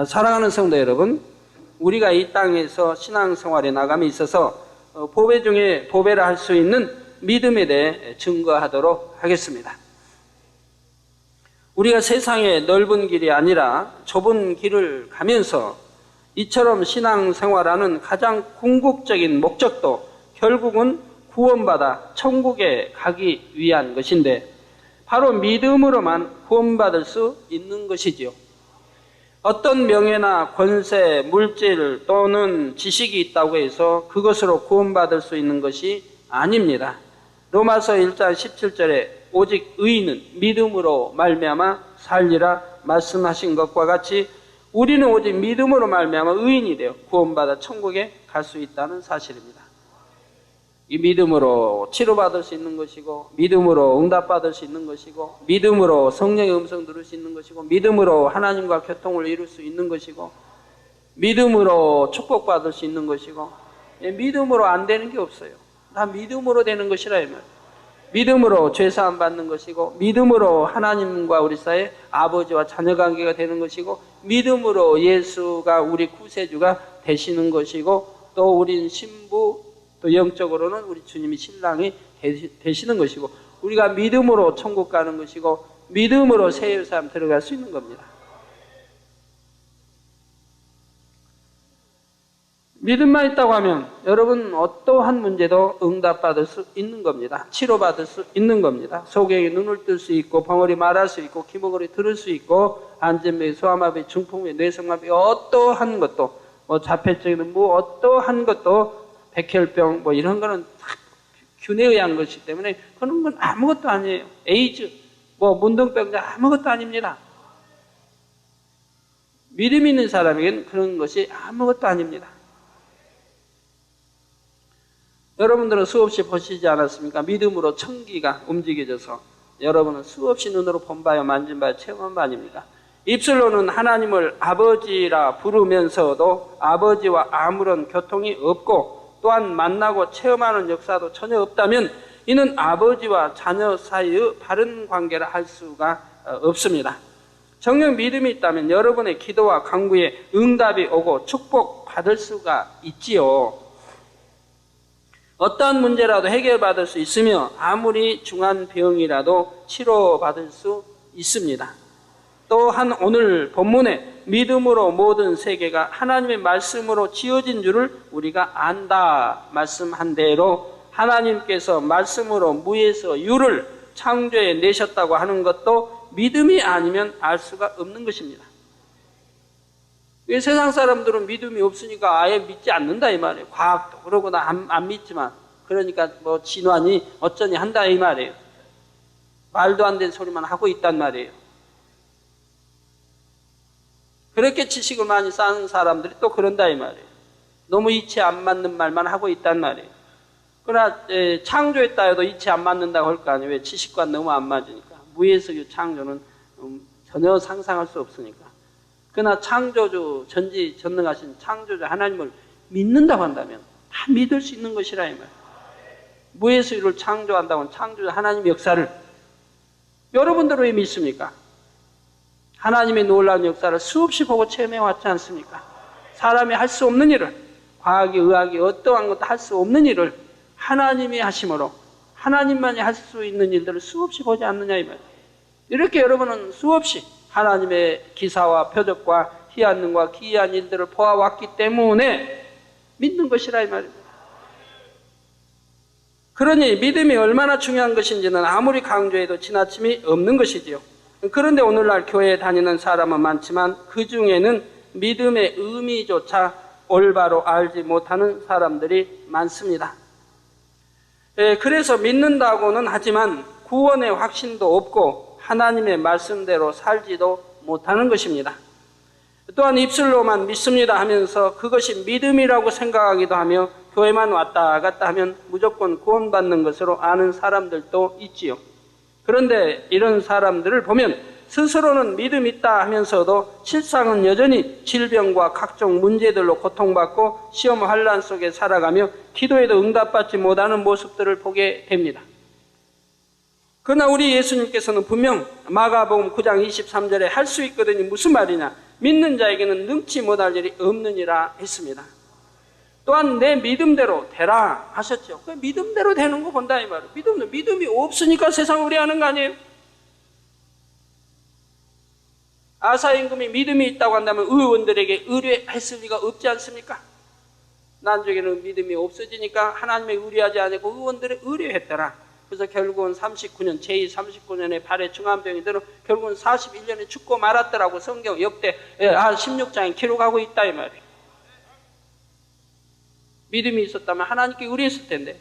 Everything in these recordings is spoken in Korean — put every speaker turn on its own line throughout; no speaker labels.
사랑하는 성도 여러분, 우리가 이 땅에서 신앙생활에 나감에 있어서 보배 중에 보배라 할 수 있는 믿음에 대해 증거하도록 하겠습니다. 우리가 세상의 넓은 길이 아니라 좁은 길을 가면서 이처럼 신앙생활하는 가장 궁극적인 목적도 결국은 구원받아 천국에 가기 위한 것인데 바로 믿음으로만 구원받을 수 있는 것이지요. 어떤 명예나 권세, 물질 또는 지식이 있다고 해서 그것으로 구원받을 수 있는 것이 아닙니다. 로마서 1장 17절에 오직 의인은 믿음으로 말미암아 살리라 말씀하신 것과 같이 우리는 오직 믿음으로 말미암아 의인이 되어 구원받아 천국에 갈 수 있다는 사실입니다. 이 믿음으로 치료받을 수 있는 것이고, 믿음으로 응답받을 수 있는 것이고, 믿음으로 성령의 음성 들을 수 있는 것이고, 믿음으로 하나님과 교통을 이룰 수 있는 것이고, 믿음으로 축복받을 수 있는 것이고, 믿음으로 안 되는 게 없어요. 다 믿음으로 되는 것이라 이 말이에요. 믿음으로 죄사함 받는 것이고, 믿음으로 하나님과 우리 사이에 아버지와 자녀 관계가 되는 것이고, 믿음으로 예수가 우리 구세주가 되시는 것이고, 또 우린 신부, 또 영적으로는 우리 주님이 신랑이 되시는 것이고, 우리가 믿음으로 천국 가는 것이고, 믿음으로 새 예루살렘 들어갈 수 있는 겁니다. 믿음만 있다고 하면 여러분 어떠한 문제도 응답받을 수 있는 겁니다. 치료받을 수 있는 겁니다. 소경이 눈을 뜰 수 있고, 벙어리 말할 수 있고, 기목걸이 들을 수 있고, 안전병, 소아마비, 중풍, 뇌성마비, 어떠한 것도, 자폐증은 어떠한 것도, 백혈병 이런 거는 균에 의한 것이기 때문에 그런 건 아무것도 아니에요. 에이즈, 문둥병자 아무것도 아닙니다. 믿음 있는 사람에게는 그런 것이 아무것도 아닙니다. 여러분들은 수없이 보시지 않았습니까? 믿음으로 천기가 움직여져서 여러분은 수없이 눈으로 본 바요, 만진 바요, 체험한 바 아닙니까? 입술로는 하나님을 아버지라 부르면서도 아버지와 아무런 교통이 없고 또한 만나고 체험하는 역사도 전혀 없다면 이는 아버지와 자녀 사이의 바른 관계라 할 수가 없습니다. 정녕 믿음이 있다면 여러분의 기도와 간구에 응답이 오고 축복받을 수가 있지요. 어떠한 문제라도 해결받을 수 있으며 아무리 중한 병이라도 치료받을 수 있습니다. 또한 오늘 본문에 믿음으로 모든 세계가 하나님의 말씀으로 지어진 줄을 우리가 안다 말씀한 대로 하나님께서 말씀으로 무에서 유를 창조해 내셨다고 하는 것도 믿음이 아니면 알 수가 없는 것입니다. 왜 세상 사람들은 믿음이 없으니까 아예 믿지 않는다 이 말이에요. 과학도 그러고 나 안 믿지만 그러니까 진화니 어쩌니 한다 이 말이에요. 말도 안 되는 소리만 하고 있단 말이에요. 그렇게 지식을 많이 쌓은 사람들이 또 그런다 이 말이에요. 너무 이치에 안 맞는 말만 하고 있단 말이에요. 그러나 창조했다 해도 이치에 안 맞는다고 할 거 아니에요. 왜? 지식과 너무 안 맞으니까. 무에서 유 창조는 전혀 상상할 수 없으니까. 그러나 창조주, 전지전능하신 창조주 하나님을 믿는다고 한다면 다 믿을 수 있는 것이라 이 말이에요. 무에서 유를 창조한다고 하는 창조주 하나님의 역사를 여러분들은 왜 믿습니까? 하나님의 놀라운 역사를 수없이 보고 체험해 왔지 않습니까? 사람이 할 수 없는 일을, 과학이, 의학이 어떠한 것도 할 수 없는 일을 하나님이 하심으로 하나님만이 할 수 있는 일들을 수없이 보지 않느냐 이 말이에요. 이렇게 여러분은 수없이 하나님의 기사와 표적과 희한 능과 기이한 일들을 보아왔기 때문에 믿는 것이라 이 말입니다. 그러니 믿음이 얼마나 중요한 것인지는 아무리 강조해도 지나침이 없는 것이지요. 그런데 오늘날 교회에 다니는 사람은 많지만 그 중에는 믿음의 의미조차 올바로 알지 못하는 사람들이 많습니다. 그래서 믿는다고는 하지만 구원의 확신도 없고 하나님의 말씀대로 살지도 못하는 것입니다. 또한 입술로만 믿습니다 하면서 그것이 믿음이라고 생각하기도 하며 교회만 왔다 갔다 하면 무조건 구원받는 것으로 아는 사람들도 있지요. 그런데 이런 사람들을 보면 스스로는 믿음 있다 하면서도 실상은 여전히 질병과 각종 문제들로 고통받고 시험 환난 속에 살아가며 기도에도 응답받지 못하는 모습들을 보게 됩니다. 그러나 우리 예수님께서는 분명 마가복음 9장 23절에 할 수 있거든요. 무슨 말이냐? 믿는 자에게는 능치 못할 일이 없느니라 했습니다. 또한 내 믿음대로 되라 하셨죠. 그 믿음대로 되는 거 본다 이 말이에요. 믿음이 없으니까 세상 의뢰하는 거 아니에요? 아사 임금이 믿음이 있다고 한다면 의원들에게 의뢰했을 리가 없지 않습니까? 나중에는 믿음이 없어지니까 하나님의 의뢰하지 않고 의원들의 의뢰했더라. 그래서 결국은 39년, 제2 39년에 발에 중환병이 들어 결국은 41년에 죽고 말았더라고 성경 역대 16장에 기록하고 있다 이 말이에요. 믿음이 있었다면 하나님께 의뢰했을 텐데,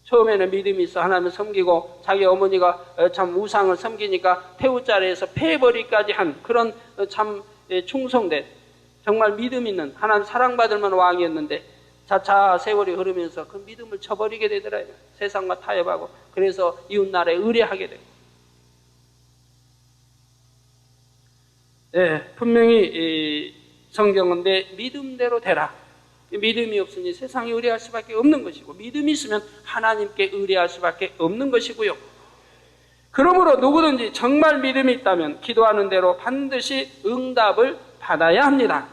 처음에는 믿음이 있어 하나님을 섬기고 자기 어머니가 참 우상을 섬기니까 태우자리에서 패버리까지 한 그런 참 충성된 정말 믿음 있는 하나님 사랑받을 만한 왕이었는데 자차 세월이 흐르면서 그 믿음을 저버리게 되더라고요. 세상과 타협하고 그래서 이웃나라에 의뢰하게 되고. 네, 분명히 성경은 내 믿음대로 되라. 믿음이 없으니 세상에 의뢰할 수밖에 없는 것이고 믿음이 있으면 하나님께 의뢰할 수밖에 없는 것이고요. 그러므로 누구든지 정말 믿음이 있다면 기도하는 대로 반드시 응답을 받아야 합니다.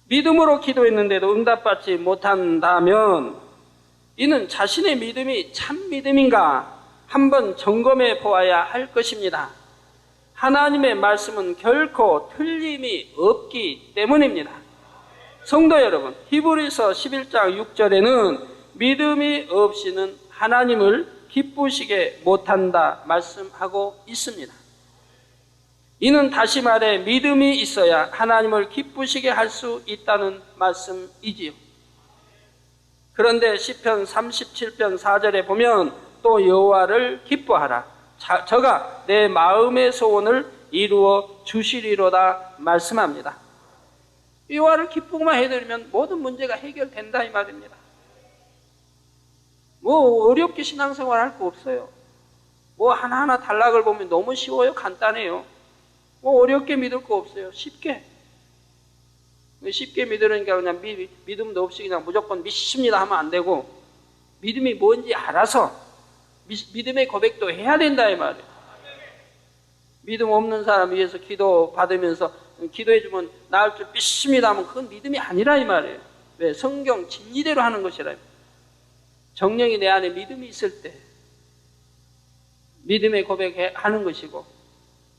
믿음으로 기도했는데도 응답받지 못한다면 이는 자신의 믿음이 참 믿음인가 한번 점검해 보아야 할 것입니다. 하나님의 말씀은 결코 틀림이 없기 때문입니다. 성도 여러분, 히브리서 11장 6절에는 믿음이 없이는 하나님을 기쁘시게 못한다 말씀하고 있습니다. 이는 다시 말해 믿음이 있어야 하나님을 기쁘시게 할 수 있다는 말씀이지요. 그런데 시편 37편 4절에 보면 또 여호와를 기뻐하라. 저가 내 마음의 소원을 이루어 주시리로다 말씀합니다. 여호와를 기쁘게만 해드리면 모든 문제가 해결된다 이 말입니다. 뭐 어렵게 신앙생활 할 거 없어요. 뭐 하나하나 단락을 보면 너무 쉬워요. 간단해요. 뭐 어렵게 믿을 거 없어요. 쉽게 믿으니까 그냥 믿음도 없이 그냥 무조건 믿습니다 하면 안 되고 믿음이 뭔지 알아서 믿음의 고백도 해야 된다 이 말이에요. 믿음 없는 사람 위해서 기도 받으면서 기도해주면 나을 줄 믿습니다 하면 그건 믿음이 아니라 이 말이에요. 왜? 성경 진리대로 하는 것이라. 정령이 내 안에 믿음이 있을 때 믿음의 고백하는 것이고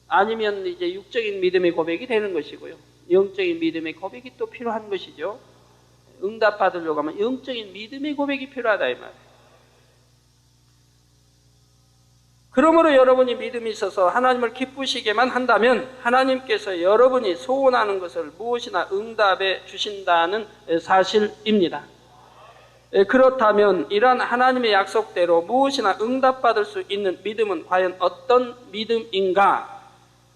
아니면 이제 육적인 믿음의 고백이 되는 것이고요. 영적인 믿음의 고백이 또 필요한 것이죠. 응답 받으려고 하면 영적인 믿음의 고백이 필요하다 이 말이에요. 그러므로 여러분이 믿음이 있어서 하나님을 기쁘시게만 한다면 하나님께서 여러분이 소원하는 것을 무엇이나 응답해 주신다는 사실입니다. 그렇다면 이러한 하나님의 약속대로 무엇이나 응답받을 수 있는 믿음은 과연 어떤 믿음인가?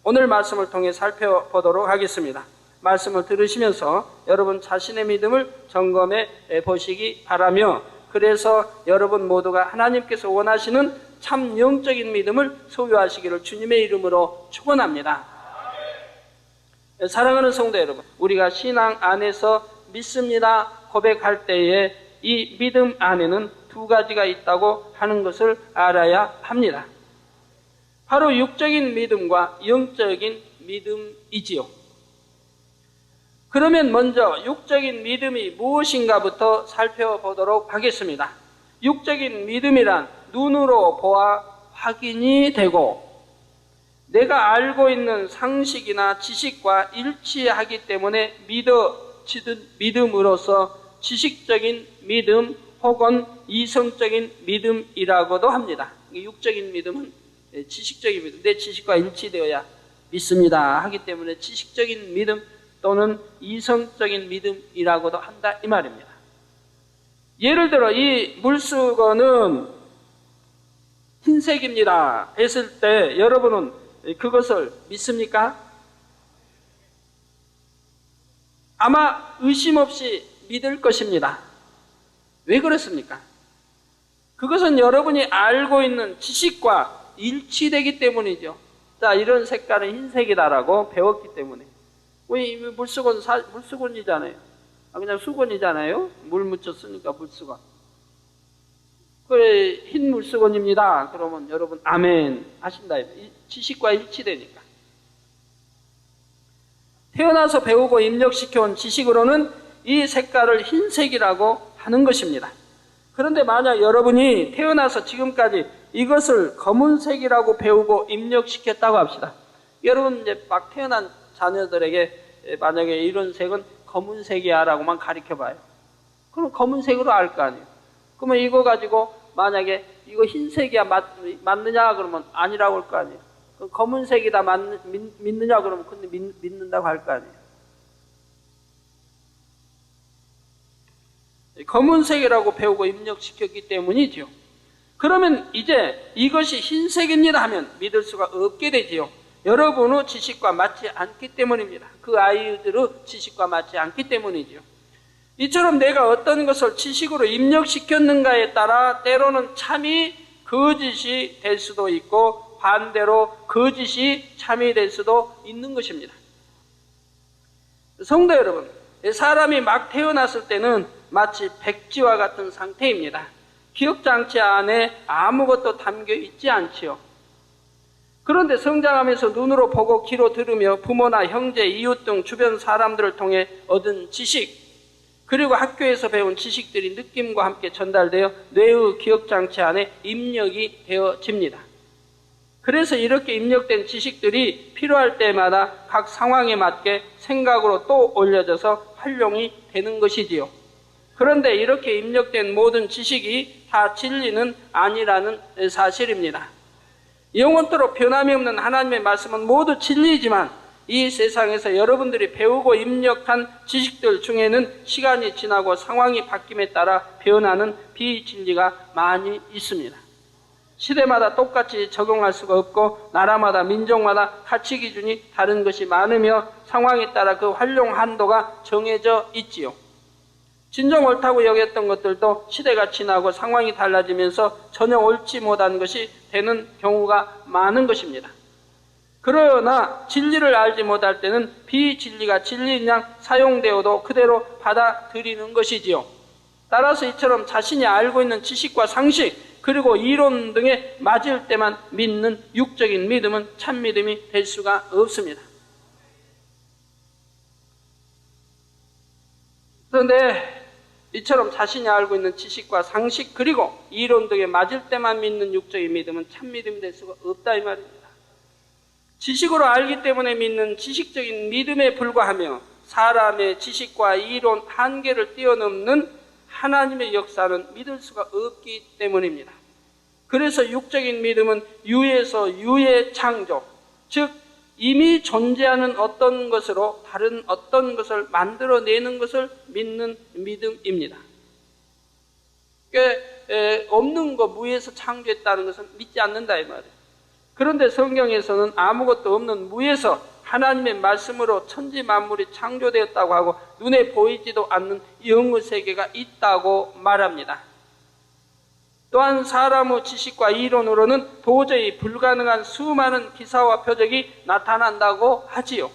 오늘 말씀을 통해 살펴보도록 하겠습니다. 말씀을 들으시면서 여러분 자신의 믿음을 점검해 보시기 바라며 그래서 여러분 모두가 하나님께서 원하시는 참 영적인 믿음을 소유하시기를 주님의 이름으로 축원합니다. 사랑하는 성도 여러분, 우리가 신앙 안에서 믿습니다 고백할 때에 이 믿음 안에는 두 가지가 있다고 하는 것을 알아야 합니다. 바로 육적인 믿음과 영적인 믿음이지요. 그러면 먼저 육적인 믿음이 무엇인가부터 살펴보도록 하겠습니다. 육적인 믿음이란 눈으로 보아 확인이 되고 내가 알고 있는 상식이나 지식과 일치하기 때문에 믿어지는 믿음으로서 지식적인 믿음 혹은 이성적인 믿음이라고도 합니다. 육적인 믿음은 지식적인 믿음, 내 지식과 일치되어야 믿습니다 하기 때문에 지식적인 믿음 또는 이성적인 믿음이라고도 한다 이 말입니다. 예를 들어 이 물수건은 흰색입니다 했을 때 여러분은 그것을 믿습니까? 아마 의심 없이 믿을 것입니다. 왜 그렇습니까? 그것은 여러분이 알고 있는 지식과 일치되기 때문이죠. 자, 이런 색깔은 흰색이다라고 배웠기 때문에. 왜 물수건이잖아요. 그냥 수건이잖아요. 물 묻혔으니까 물수건. 그래, 흰 물수건입니다. 그러면 여러분 아멘 하신다. 지식과 일치되니까. 태어나서 배우고 입력시켜온 지식으로는 이 색깔을 흰색이라고 하는 것입니다. 그런데 만약 여러분이 태어나서 지금까지 이것을 검은색이라고 배우고 입력시켰다고 합시다. 여러분 이제 막 태어난 자녀들에게 만약에 이런 색은 검은색이야 라고만 가르쳐봐요. 그럼 검은색으로 알 거 아니에요. 그러면 이거 가지고 만약에 이거 흰색이야 맞느냐 그러면 아니라고 할 거 아니에요. 그럼 검은색이다 믿느냐 그러면 근데 믿는다고 할 거 아니에요. 검은색이라고 배우고 입력시켰기 때문이지요. 그러면 이제 이것이 흰색입니다 하면 믿을 수가 없게 되지요. 여러분의 지식과 맞지 않기 때문입니다. 그 아이들의 지식과 맞지 않기 때문이지요. 이처럼 내가 어떤 것을 지식으로 입력시켰는가에 따라 때로는 참이 거짓이 될 수도 있고 반대로 거짓이 참이 될 수도 있는 것입니다. 성도 여러분, 사람이 막 태어났을 때는 마치 백지와 같은 상태입니다. 기억장치 안에 아무것도 담겨 있지 않지요. 그런데 성장하면서 눈으로 보고 귀로 들으며 부모나 형제, 이웃 등 주변 사람들을 통해 얻은 지식, 그리고 학교에서 배운 지식들이 느낌과 함께 전달되어 뇌의 기억장치 안에 입력이 되어집니다. 그래서 이렇게 입력된 지식들이 필요할 때마다 각 상황에 맞게 생각으로 또 올려져서 활용이 되는 것이지요. 그런데 이렇게 입력된 모든 지식이 다 진리는 아니라는 사실입니다. 영원토록 변함이 없는 하나님의 말씀은 모두 진리이지만 이 세상에서 여러분들이 배우고 입력한 지식들 중에는 시간이 지나고 상황이 바뀜에 따라 변하는 비진리가 많이 있습니다. 시대마다 똑같이 적용할 수가 없고 나라마다 민족마다 가치 기준이 다른 것이 많으며 상황에 따라 그 활용 한도가 정해져 있지요. 진정 옳다고 여겼던 것들도 시대가 지나고 상황이 달라지면서 전혀 옳지 못한 것이 되는 경우가 많은 것입니다. 그러나 진리를 알지 못할 때는 비진리가 진리인 양 사용되어도 그대로 받아들이는 것이지요. 따라서 이처럼 자신이 알고 있는 지식과 상식 그리고 이론 등에 맞을 때만 믿는 육적인 믿음은 참 믿음이 될 수가 없습니다. 그런데 이처럼 자신이 알고 있는 지식과 상식 그리고 이론 등에 맞을 때만 믿는 육적인 믿음은 참 믿음이 될 수가 없다 이 말입니다. 지식으로 알기 때문에 믿는 지식적인 믿음에 불과하며 사람의 지식과 이론 한계를 뛰어넘는 하나님의 역사는 믿을 수가 없기 때문입니다. 그래서 육적인 믿음은 유에서 유의 창조, 즉 이미 존재하는 어떤 것으로 다른 어떤 것을 만들어내는 것을 믿는 믿음입니다. 없는 거 무에서 창조했다는 것은 믿지 않는다 이 말이에요. 그런데 성경에서는 아무것도 없는 무에서 하나님의 말씀으로 천지 만물이 창조되었다고 하고 눈에 보이지도 않는 영의 세계가 있다고 말합니다. 또한 사람의 지식과 이론으로는 도저히 불가능한 수많은 기사와 표적이 나타난다고 하지요.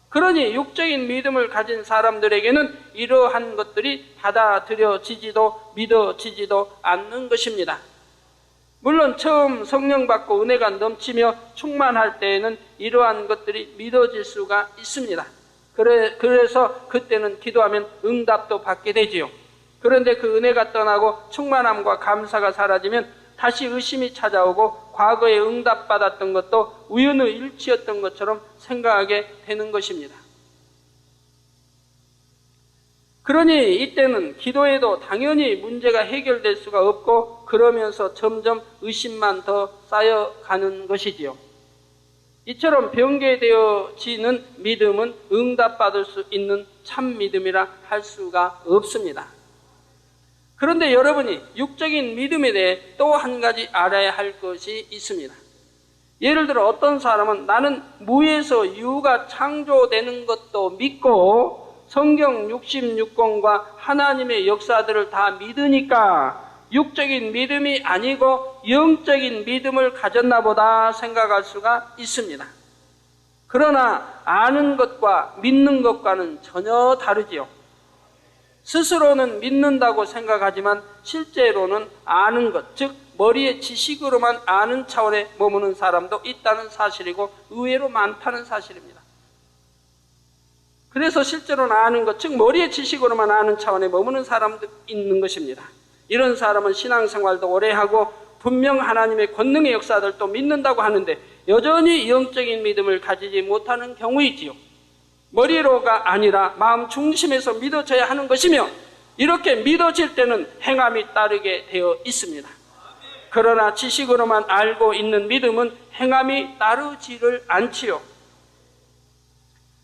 그러니 육적인 믿음을 가진 사람들에게는 이러한 것들이 받아들여지지도 믿어지지도 않는 것입니다. 물론 처음 성령 받고 은혜가 넘치며 충만할 때에는 이러한 것들이 믿어질 수가 있습니다. 그래서 그때는 기도하면 응답도 받게 되지요. 그런데 그 은혜가 떠나고 충만함과 감사가 사라지면 다시 의심이 찾아오고 과거에 응답받았던 것도 우연의 일치였던 것처럼 생각하게 되는 것입니다. 그러니 이때는 기도에도 당연히 문제가 해결될 수가 없고 그러면서 점점 의심만 더 쌓여가는 것이지요. 이처럼 변개되어지는 믿음은 응답받을 수 있는 참 믿음이라 할 수가 없습니다. 그런데 여러분이 육적인 믿음에 대해 또 한 가지 알아야 할 것이 있습니다. 예를 들어 어떤 사람은 나는 무에서 유가 창조되는 것도 믿고 성경 66권과 하나님의 역사들을 다 믿으니까 육적인 믿음이 아니고 영적인 믿음을 가졌나 보다 생각할 수가 있습니다. 그러나 아는 것과 믿는 것과는 전혀 다르지요. 스스로는 믿는다고 생각하지만 실제로는 아는 것, 즉 머리의 지식으로만 아는 차원에 머무는 사람도 있다는 사실이고 의외로 많다는 사실입니다. 그래서 실제로는 아는 것, 즉 머리의 지식으로만 아는 차원에 머무는 사람도 있는 것입니다. 이런 사람은 신앙생활도 오래 하고 분명 하나님의 권능의 역사들도 믿는다고 하는데 여전히 영적인 믿음을 가지지 못하는 경우이지요. 머리로가 아니라 마음 중심에서 믿어져야 하는 것이며 이렇게 믿어질 때는 행함이 따르게 되어 있습니다. 그러나 지식으로만 알고 있는 믿음은 행함이 따르지를 않지요.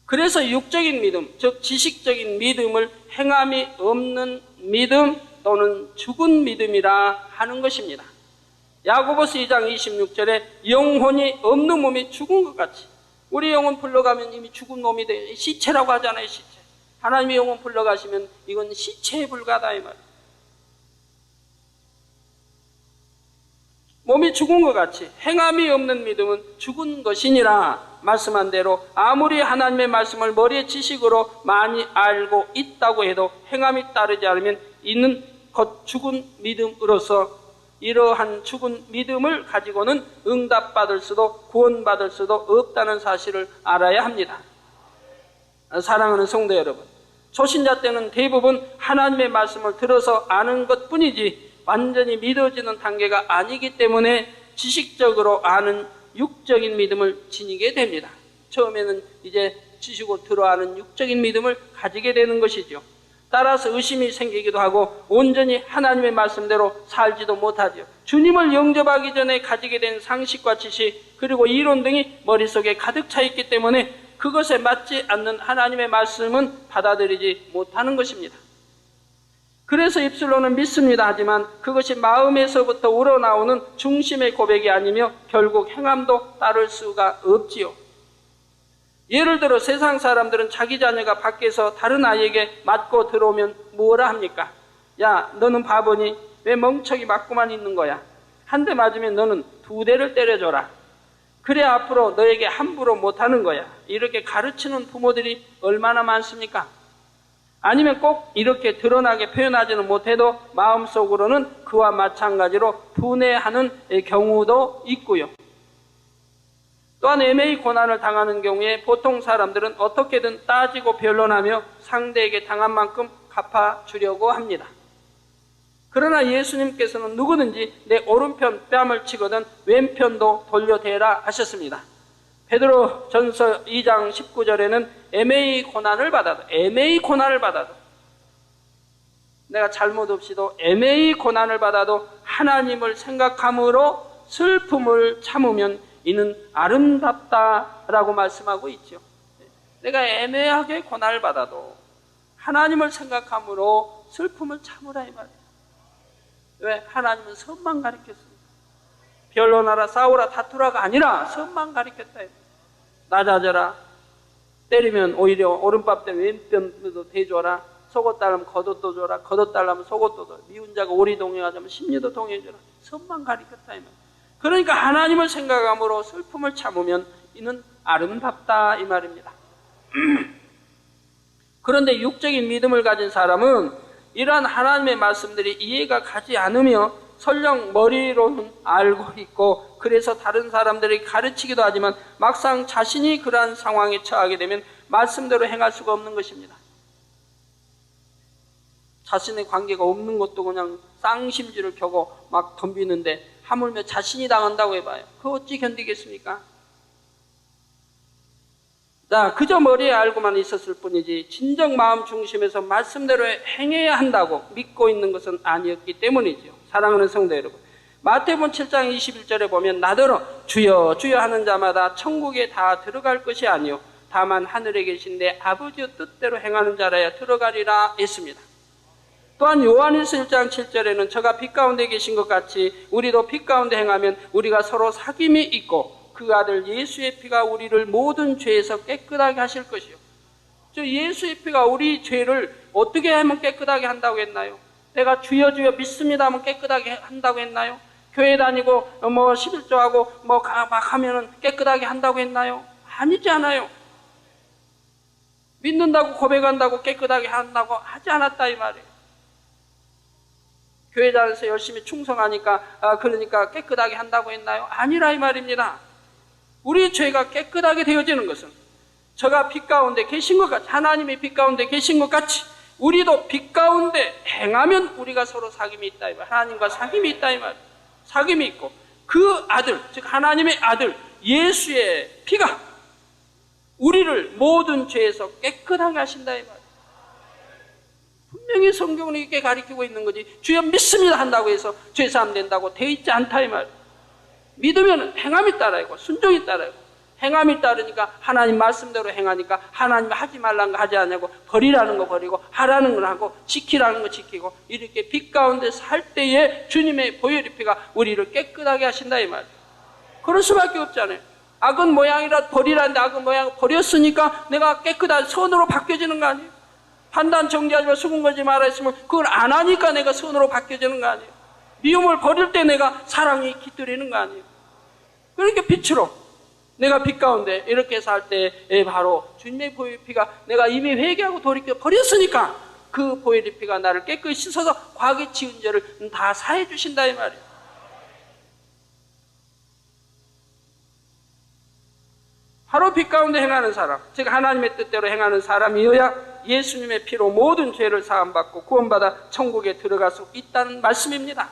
그래서 육적인 믿음, 즉 지식적인 믿음을 행함이 없는 믿음 또는 죽은 믿음이라 하는 것입니다. 야고보서 2장 26절에 영혼이 없는 몸이 죽은 것 같이, 우리 영혼 불러가면 이미 죽은 몸이 돼. 시체라고 하잖아요. 시체. 하나님의 영혼 불러가시면 이건 시체에 불과하다 이 말이에요. 몸이 죽은 것 같이 행함이 없는 믿음은 죽은 것이니라 말씀한 대로 아무리 하나님의 말씀을 머리의 지식으로 많이 알고 있다고 해도 행함이 따르지 않으면 이는 곧 죽은 믿음으로서 이러한 죽은 믿음을 가지고는 응답받을 수도 구원받을 수도 없다는 사실을 알아야 합니다. 사랑하는 성도 여러분, 초신자 때는 대부분 하나님의 말씀을 들어서 아는 것뿐이지 완전히 믿어지는 단계가 아니기 때문에 지식적으로 아는 육적인 믿음을 지니게 됩니다. 처음에는 이제 지식으로 들어아는 육적인 믿음을 가지게 되는 것이죠. 따라서 의심이 생기기도 하고 온전히 하나님의 말씀대로 살지도 못하죠. 주님을 영접하기 전에 가지게 된 상식과 지식 그리고 이론 등이 머릿속에 가득 차 있기 때문에 그것에 맞지 않는 하나님의 말씀은 받아들이지 못하는 것입니다. 그래서 입술로는 믿습니다 하지만 그것이 마음에서부터 우러나오는 중심의 고백이 아니며 결국 행함도 따를 수가 없지요. 예를 들어 세상 사람들은 자기 자녀가 밖에서 다른 아이에게 맞고 들어오면 뭐라 합니까? 야, 너는 바보니? 왜 멍청이 맞고만 있는 거야? 한 대 맞으면 너는 2대를 때려줘라. 그래 앞으로 너에게 함부로 못하는 거야. 이렇게 가르치는 부모들이 얼마나 많습니까? 아니면 꼭 이렇게 드러나게 표현하지는 못해도 마음속으로는 그와 마찬가지로 분해하는 경우도 있고요. 또한 애매히 고난을 당하는 경우에 보통 사람들은 어떻게든 따지고 변론하며 상대에게 당한 만큼 갚아주려고 합니다. 그러나 예수님께서는 누구든지 내 오른편 뺨을 치거든 왼편도 돌려대라 하셨습니다. 베드로 전서 2장 19절에는 애매히 고난을 받아도 내가 잘못 없이도 애매히 고난을 받아도 하나님을 생각함으로 슬픔을 참으면 이는 아름답다라고 말씀하고 있죠. 내가 애매하게 고난을 받아도 하나님을 생각함으로 슬픔을 참으라 이 말이에요. 왜? 하나님은 선만 가르쳤습니다. 변론하라 싸우라 다투라가 아니라 선만 가르쳤다. 낮아져라. 때리면 오히려 오른밥 때문에 왼편도 대줘라. 속옷달라면 겉옷도 줘라. 겉옷달라면 속옷도 줘. 미운 자가 오리 동행하자면 심리도 동행해줘라. 선만 가르쳤다. 그러니까 하나님을 생각함으로 슬픔을 참으면 이는 아름답다 이 말입니다. 그런데 육적인 믿음을 가진 사람은 이러한 하나님의 말씀들이 이해가 가지 않으며 설령 머리로는 알고 있고 그래서 다른 사람들이 가르치기도 하지만 막상 자신이 그러한 상황에 처하게 되면 말씀대로 행할 수가 없는 것입니다. 자신의 관계가 없는 것도 그냥 쌍심지를 펴고 막 덤비는데 하물며 자신이 당한다고 해봐요. 그거 어찌 견디겠습니까? 자, 그저 머리에 알고만 있었을 뿐이지 진정 마음 중심에서 말씀대로 행해야 한다고 믿고 있는 것은 아니었기 때문이죠. 사랑하는 성도 여러분, 마태복음 7장 21절에 보면 나더러 주여 주여 하는 자마다 천국에 다 들어갈 것이 아니요 다만 하늘에 계신 내 아버지의 뜻대로 행하는 자라야 들어가리라 했습니다. 또한 요한일서 1장 7절에는 저가 빛 가운데 계신 것 같이 우리도 빛 가운데 행하면 우리가 서로 사귐이 있고 그 아들 예수의 피가 우리를 모든 죄에서 깨끗하게 하실 것이요. 저 예수의 피가 우리 죄를 어떻게 하면 깨끗하게 한다고 했나요? 내가 주여 주여 믿습니다 하면 깨끗하게 한다고 했나요? 교회 다니고 11조하고 막 하면은 깨끗하게 한다고 했나요? 아니지 않아요. 믿는다고 고백한다고 깨끗하게 한다고 하지 않았다 이 말이에요. 교회 다니면서 열심히 충성하니까 그러니까 깨끗하게 한다고 했나요? 아니라 이 말입니다. 우리 죄가 깨끗하게 되어지는 것은 저가 빛 가운데 계신 것 같이, 하나님이 빛 가운데 계신 것 같이 우리도 빛 가운데 행하면 우리가 서로 사귐이 있다 이 말. 하나님과 사귐이 있다 이 말. 사귐이 있고 그 아들, 즉 하나님의 아들 예수의 피가 우리를 모든 죄에서 깨끗하게 하신다 이 말. 분명히 성경은 이렇게 가르치고 있는 거지. 주여 믿습니다 한다고 해서 죄사함 된다고 되어 있지 않다 이 말. 믿으면 행함이 따라야고 순종이 따라야고, 행함이 따르니까 하나님 말씀대로 행하니까 하나님 하지 말라는 거 하지 않냐고, 버리라는 거 버리고 하라는 걸 하고 지키라는 거 지키고, 이렇게 빛 가운데 살 때에 주님의 보혈의 피가 우리를 깨끗하게 하신다 이 말. 그럴 수밖에 없잖아요. 악은 모양이라 버리라는데 악은 모양 버렸으니까 내가 깨끗한 선으로 바뀌어지는 거 아니에요? 판단 정지하지 마, 수군거리지 마라 했으면 그걸 안 하니까 내가 선으로 바뀌어지는 거 아니에요? 미움을 버릴 때 내가 사랑이 깃들이는 거 아니에요? 그러니까 빛으로 내가 빛 가운데 이렇게 살 때에 바로 주님의 보혈의 피가, 내가 이미 회개하고 돌이켜 버렸으니까 그 보혈의 피가 나를 깨끗이 씻어서 과거에 지은 죄를 다 사해 주신다 이 말이에요. 바로 빛 가운데 행하는 사람, 즉 하나님의 뜻대로 행하는 사람이어야 예수님의 피로 모든 죄를 사함받고 구원받아 천국에 들어갈 수 있다는 말씀입니다.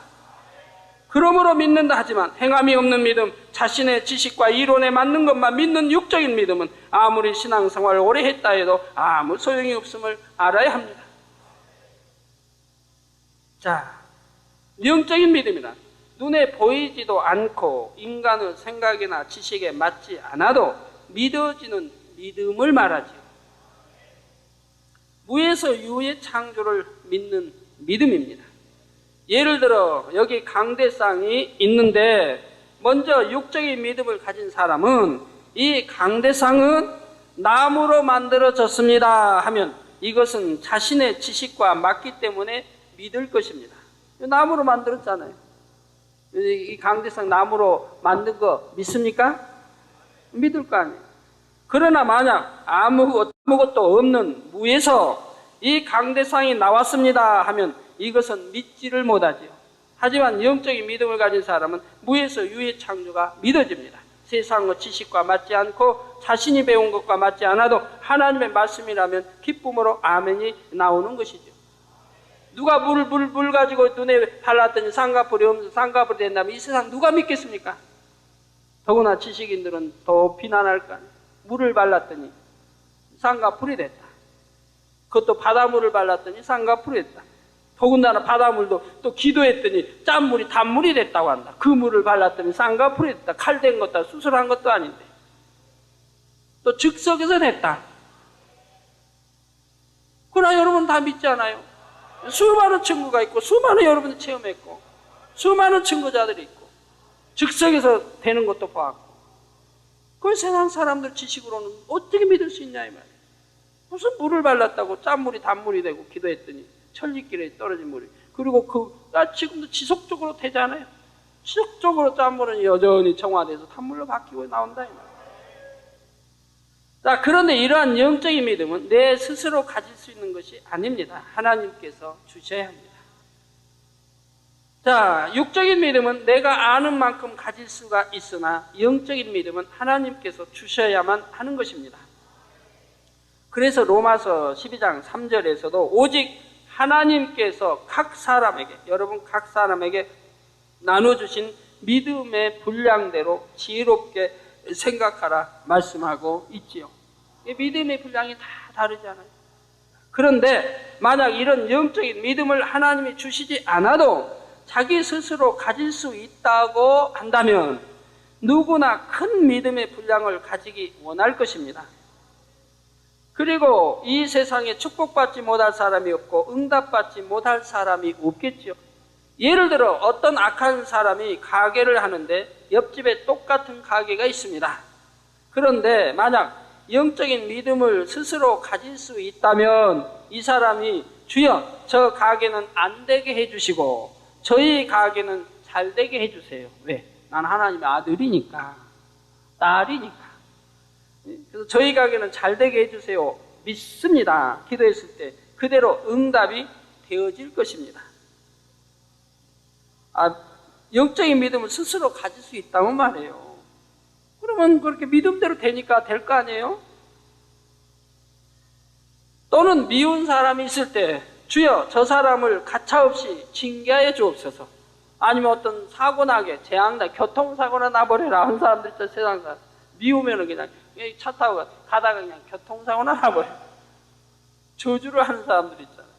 그러므로 믿는다 하지만 행함이 없는 믿음, 자신의 지식과 이론에 맞는 것만 믿는 육적인 믿음은 아무리 신앙생활을 오래 했다 해도 아무 소용이 없음을 알아야 합니다. 자, 영적인 믿음이란 눈에 보이지도 않고 인간의 생각이나 지식에 맞지 않아도 믿어지는 믿음을 말하죠. 무에서 유의 창조를 믿는 믿음입니다. 예를 들어 여기 강대상이 있는데 먼저 육적인 믿음을 가진 사람은 이 강대상은 나무로 만들어졌습니다 하면 이것은 자신의 지식과 맞기 때문에 믿을 것입니다. 나무로 만들었잖아요. 이 강대상 나무로 만든 거 믿습니까? 믿을 거 아니에요. 그러나 만약 아무것도 없는 무에서 이 강대상이 나왔습니다 하면 이것은 믿지를 못하지요. 하지만 영적인 믿음을 가진 사람은 무에서 유의 창조가 믿어집니다. 세상의 지식과 맞지 않고 자신이 배운 것과 맞지 않아도 하나님의 말씀이라면 기쁨으로 아멘이 나오는 것이죠. 누가 물 가지고 눈에 발랐더니 쌍꺼풀이 없어서 쌍꺼풀이 된다면 이 세상 누가 믿겠습니까? 더구나 지식인들은 더 비난할 거 아니에요. 물을 발랐더니 쌍꺼풀이 됐다. 그것도 바닷물을 발랐더니 쌍꺼풀이 됐다. 더군다나 바닷물도 또 기도했더니 짠물이 단물이 됐다고 한다. 그 물을 발랐더니 쌍꺼풀이 됐다. 칼댄 것도 수술한 것도 아닌데. 또 즉석에서 됐다. 그러나 여러분 다 믿잖아요. 수많은 증거가 있고 수많은 여러분이 체험했고 수많은 증거자들이 있고 즉석에서 되는 것도 봐왔고, 그걸 세상 사람들 지식으로는 어떻게 믿을 수 있냐 이 말이에요. 무슨 물을 발랐다고 짠물이 단물이 되고 기도했더니 천리길에 떨어진 물이, 그리고 지금도 지속적으로 되잖아요. 지속적으로 짠물은 여전히 정화돼서 단물로 바뀌고 나온다 이 말이에요. 자, 그런데 이러한 영적인 믿음은 내 스스로 가질 수 있는 것이 아닙니다. 하나님께서 주셔야 합니다. 자, 육적인 믿음은 내가 아는 만큼 가질 수가 있으나 영적인 믿음은 하나님께서 주셔야만 하는 것입니다. 그래서 로마서 12장 3절에서도 오직 하나님께서 각 사람에게, 여러분 각 사람에게 나눠주신 믿음의 분량대로 지혜롭게 생각하라 말씀하고 있지요. 믿음의 분량이 다 다르잖아요. 그런데 만약 이런 영적인 믿음을 하나님이 주시지 않아도 자기 스스로 가질 수 있다고 한다면 누구나 큰 믿음의 분량을 가지기 원할 것입니다. 그리고 이 세상에 축복받지 못할 사람이 없고 응답받지 못할 사람이 없겠죠. 예를 들어 어떤 악한 사람이 가게를 하는데 옆집에 똑같은 가게가 있습니다. 그런데 만약 영적인 믿음을 스스로 가질 수 있다면 이 사람이 주여 저 가게는 안 되게 해주시고 저희 가게는 잘 되게 해주세요. 왜? 난 하나님의 아들이니까, 딸이니까. 그래서 저희 가게는 잘 되게 해주세요 믿습니다 기도했을 때 그대로 응답이 되어질 것입니다. 영적인 믿음을 스스로 가질 수 있다면 말이에요. 그러면 그렇게 믿음대로 되니까 될 거 아니에요? 또는 미운 사람이 있을 때 주여 저 사람을 가차없이 징계하여 주옵소서. 아니면 어떤 사고나게 재앙나 교통사고나 나버려라 하는 사람들 있죠. 세상 사람 미우면은 그냥 차 타고 가다가 그냥 교통사고나 나버려. 저주를 하는 사람들 있잖아요.